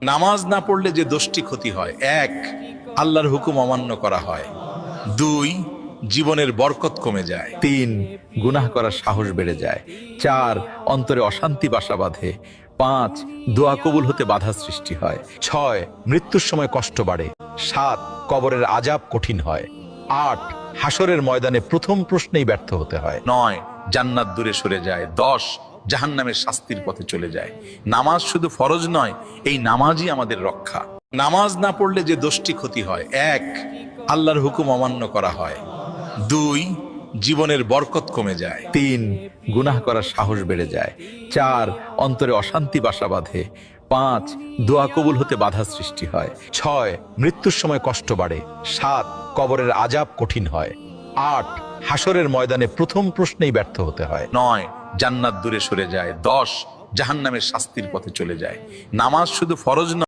নামাজ না পড়লে যে দোষটি ক্ষতি হয়, এক, আল্লাহর হুকুম অমান্য করা হয়। দুই, জীবনের বরকত কমে যায়। তিন, গুনাহ করার সাহস বেড়ে যায়। চার, অন্তরে অশান্তি বাসা বাঁধে। পাঁচ, দোয়া কবুল হতে বাধা সৃষ্টি হয়। ছয়, মৃত্যুর সময় কষ্ট বাড়ে। সাত, কবরের আযাব কঠিন হয়। আট, হাসরের ময়দানে প্রথম প্রশ্নেই ব্যর্থ হতে হয়। নয়, জান্নাত দূরে সরে যায়। 10, জাহান্নামের শাস্তির পথে চলে যায়। নামাজ শুধু ফরজ নয়, এই নামাজই আমাদের রক্ষা। নামাজ না পড়লে যে দোষটি ক্ষতি হয়, এক, আল্লাহর হুকুম অমান্য করা হয়। দুই, জীবনের বরকত কমে যায়। তিন, গুনাহ করার সাহস বেড়ে যায়। চার, অন্তরে অশান্তি বাসা বাঁধে। পাঁচ, দোয়া কবুল হতে বাধা সৃষ্টি হয়। ছয়, মৃত্যুর সময় কষ্ট বাড়ে। সাত, কবরের আযাব কঠিন হয়। আট, হাসরের ময়দানে প্রথম প্রশ্নেই ব্যর্থ হতে হয়। নয়, জান্নাত দূরে সরে যায়। 10, জাহান্নামের শাস্তির পথে চলে যায়। নামাজ শুধু ফরজ নয়,